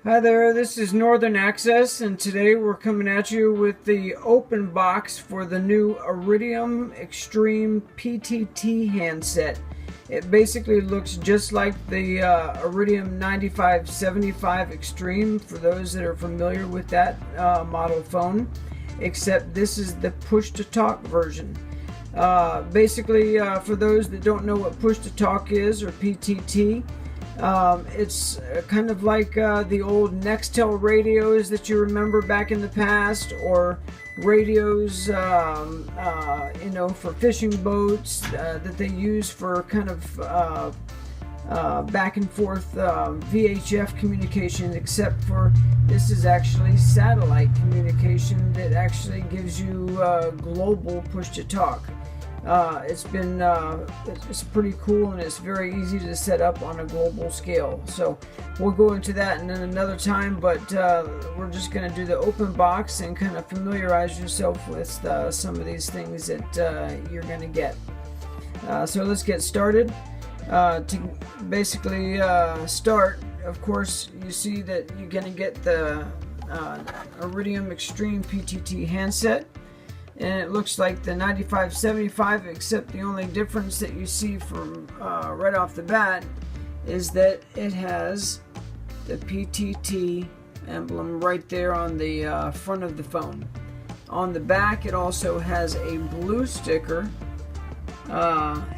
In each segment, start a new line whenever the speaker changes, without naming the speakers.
Hi there, this is Northern Access, and today we're coming at you with the open box for the new Iridium Extreme PTT handset. It basically looks just like the Iridium 9575 Extreme, for those that are familiar with that model phone, except this is the push-to-talk version. Basically, for those that don't know what push-to-talk is, or PTT, it's kind of like the old Nextel radios that you remember back in the past, or radios, for fishing boats that they use for kind of back and forth VHF communication, except for this is actually satellite communication that actually gives you global push-to-talk. It's pretty cool, and it's very easy to set up on a global scale. So we'll go into that in another time, but we're just going to do the open box and kind of familiarize yourself with some of these things that you're going to get. So let's get started. To basically start, of course, you see that you're going to get the Iridium Extreme PTT handset. And it looks like the 9575, except the only difference that you see from right off the bat is that it has the PTT emblem right there on the front of the phone. On the back, it also has a blue sticker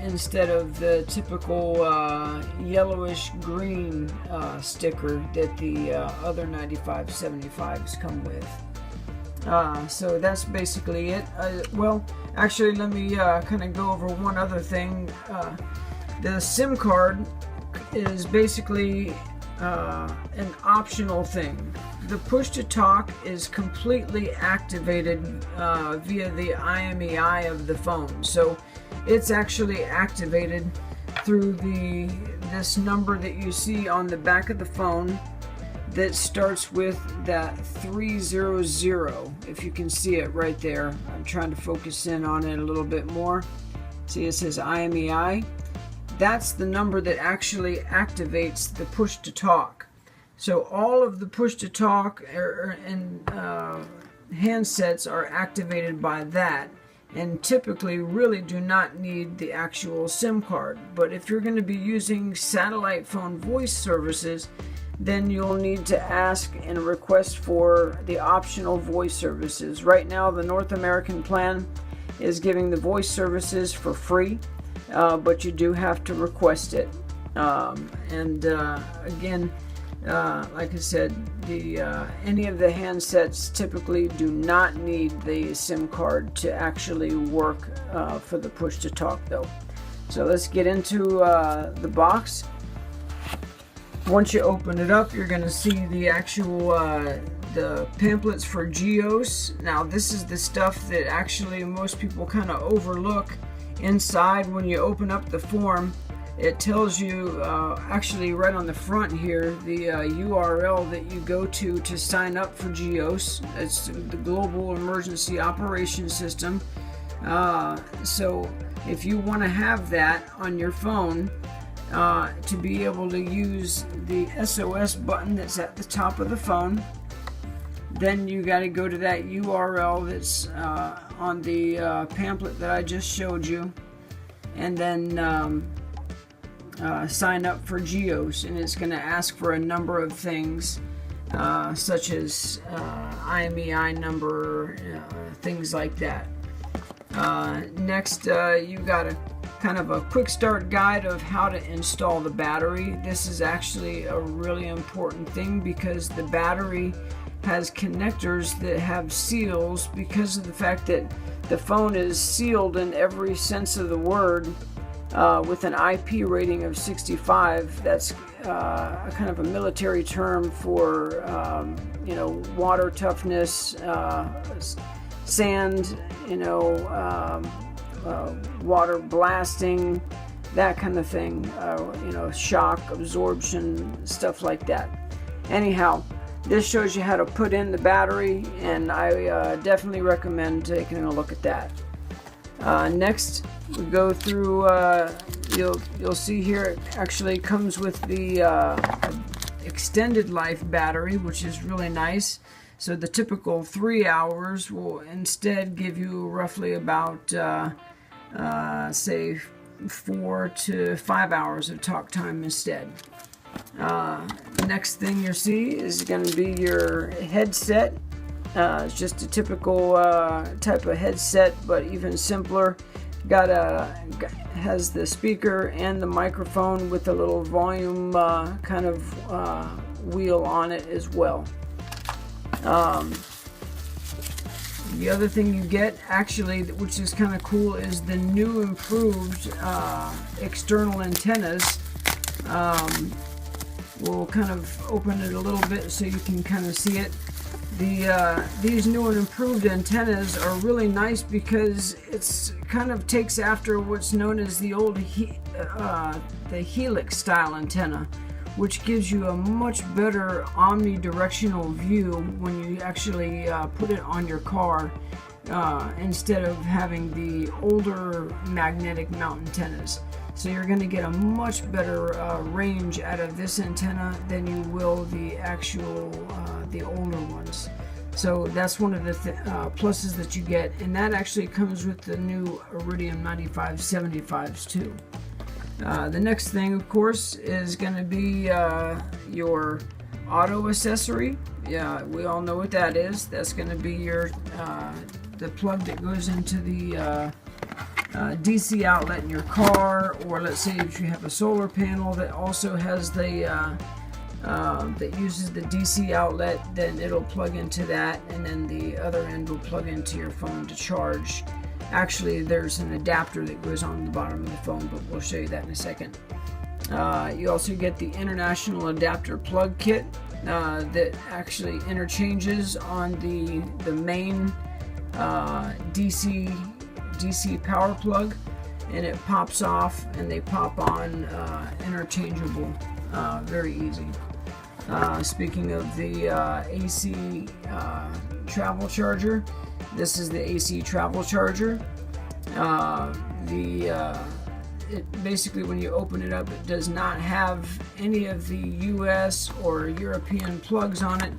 instead of the typical yellowish green sticker that the other 9575s come with. So that's basically it. Well, actually, let me kind of go over one other thing. The SIM card is basically an optional thing. The push-to-talk is completely activated via the IMEI of the phone. So it's actually activated through this number that you see on the back of the phone that starts with that 300, if you can see it right there. I'm trying to focus in on it a little bit more. See, it says IMEI. That's the number that actually activates the push-to-talk. So all of the push-to-talk and handsets are activated by that, and typically really do not need the actual SIM card. But if you're going to be using satellite phone voice services, then you'll need to ask and request for the optional voice services. Right now, the North American plan is giving the voice services for free, but you do have to request it. Again, like I said, any of the handsets typically do not need the SIM card to actually work for the push-to-talk, though. So let's get into the box. Once you open it up, you're going to see the actual the pamphlets for GEOS. Now, this is the stuff that actually most people kind of overlook. Inside, when you open up the form, it tells you actually right on the front here the URL that you go to sign up for GEOS. It's the Global Emergency Operations System. So if you want to have that on your phone, to be able to use the SOS button that's at the top of the phone, then you got to go to that URL that's on the pamphlet that I just showed you, and then sign up for GEOS. And it's going to ask for a number of things, such as IMEI number, things like that. Next, you got a kind of a quick start guide of how to install the battery. This is actually a really important thing because the battery has connectors that have seals, because of the fact that the phone is sealed in every sense of the word with an IP rating of 65. That's a kind of a military term for water toughness, sand, water blasting, that kind of thing, shock absorption, stuff like that. Anyhow, this shows you how to put in the battery, and I definitely recommend taking a look at that. Next, we go through, you'll see here it actually comes with the extended life battery, which is really nice. So the typical 3 hours will instead give you roughly about say 4 to 5 hours of talk time instead. The next thing you'll see is going to be your headset. It's just a typical type of headset, but even simpler. Has the speaker and the microphone with a little volume kind of wheel on it as well. The other thing you get, actually, which is kind of cool, is the new improved external antennas. We'll kind of open it a little bit so you can kind of see it. These new and improved antennas are really nice because it's kind of takes after what's known as the old the helix style antenna, which gives you a much better omnidirectional view when you actually put it on your car instead of having the older magnetic mount antennas. So you're going to get a much better range out of this antenna than you will the actual the older ones. So that's one of the pluses that you get, and that actually comes with the new Iridium 9575s too. The next thing, of course, is going to be your auto accessory. Yeah, we all know what that is. That's going to be your the plug that goes into the DC outlet in your car, or let's say if you have a solar panel that also has the that uses the DC outlet, then it'll plug into that, and then the other end will plug into your phone to charge. Actually, there's an adapter that goes on the bottom of the phone, but we'll show you that in a second. You also get the international adapter plug kit that actually interchanges on the main DC power plug, and it pops off and they pop on interchangeable, very easy. Speaking of the AC travel charger, this is the AC travel charger. It basically, when you open it up, it does not have any of the US or European plugs on it,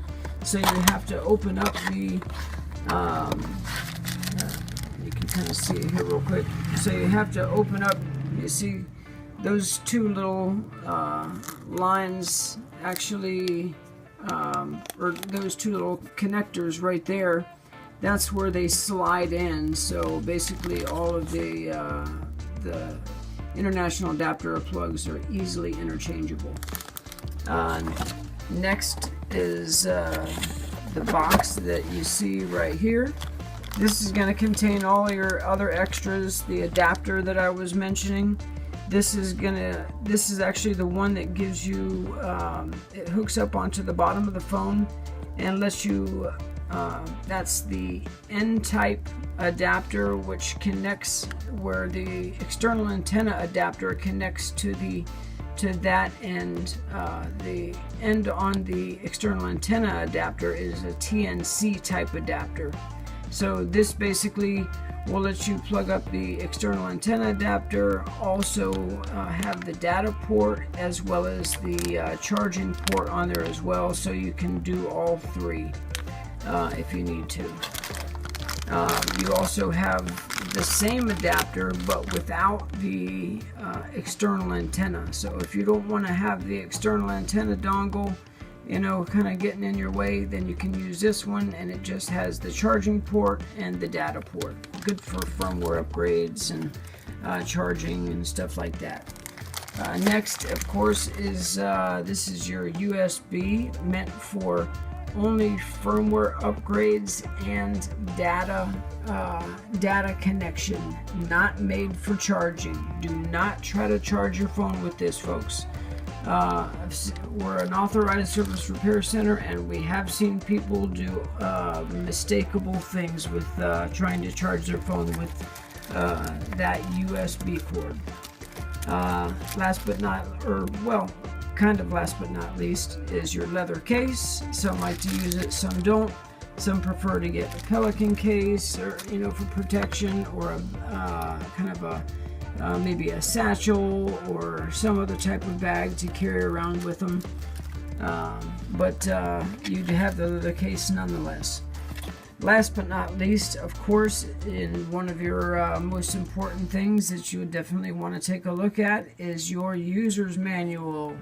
so you have to open up the you can kind of see it here real quick. So you have to open up, you see those two little lines actually, or those two little connectors right there, that's where they slide in. So basically all of the international adapter plugs are easily interchangeable. Next is the box that you see right here. This is going to contain all your other extras, the adapter that I was mentioning. This is actually the one that gives you, it hooks up onto the bottom of the phone and lets you, that's the N-type adapter, which connects where the external antenna adapter connects to that end. The end on the external antenna adapter is a TNC type adapter. So this basically will let you plug up the external antenna adapter, also have the data port as well as the charging port on there as well, so you can do all three if you need to. You also have the same adapter but without the external antenna. So if you don't want to have the external antenna dongle, you know, kind of getting in your way, then you can use this one, and it just has the charging port and the data port. Good for firmware upgrades and charging and stuff like that. Next, of course, is this is your USB, meant for only firmware upgrades and data connection, not made for charging. Do not try to charge your phone with this, folks. We're an authorized service repair center, and we have seen people do mistakable things with trying to charge their phone with that USB cord. Last but not least is your leather case. Some like to use it, some don't. Some prefer to get a Pelican case, or for protection, or a kind of a maybe a satchel or some other type of bag to carry around with them. but you'd have the case nonetheless. Last but not least, of course, in one of your most important things that you would definitely want to take a look at is your user's manual.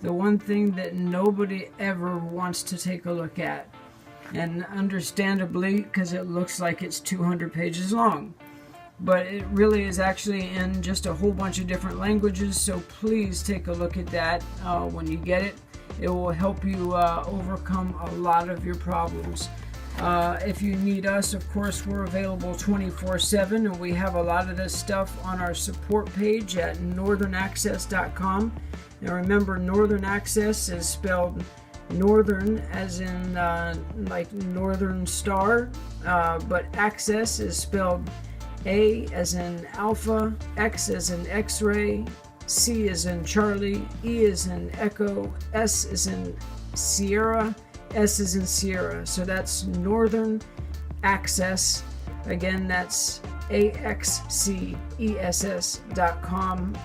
The one thing that nobody ever wants to take a look at. And understandably, because it looks like it's 200 pages long. But it really is actually in just a whole bunch of different languages, so please take a look at that when you get it. It will help you overcome a lot of your problems. If you need us, of course, we're available 24/7, and we have a lot of this stuff on our support page at NorthernAxcess.com. Now remember, Northern Access is spelled Northern as in like Northern Star, but Access is spelled A as in Alpha, X as in X-ray, C as in Charlie, E as in Echo, S as in Sierra, S as in Sierra. So that's Northern Access. Again, that's AXCESS.com,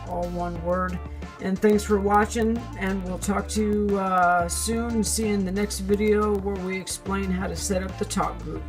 all one word. And thanks for watching, and we'll talk to you soon. See you in the next video where we explain how to set up the talk group.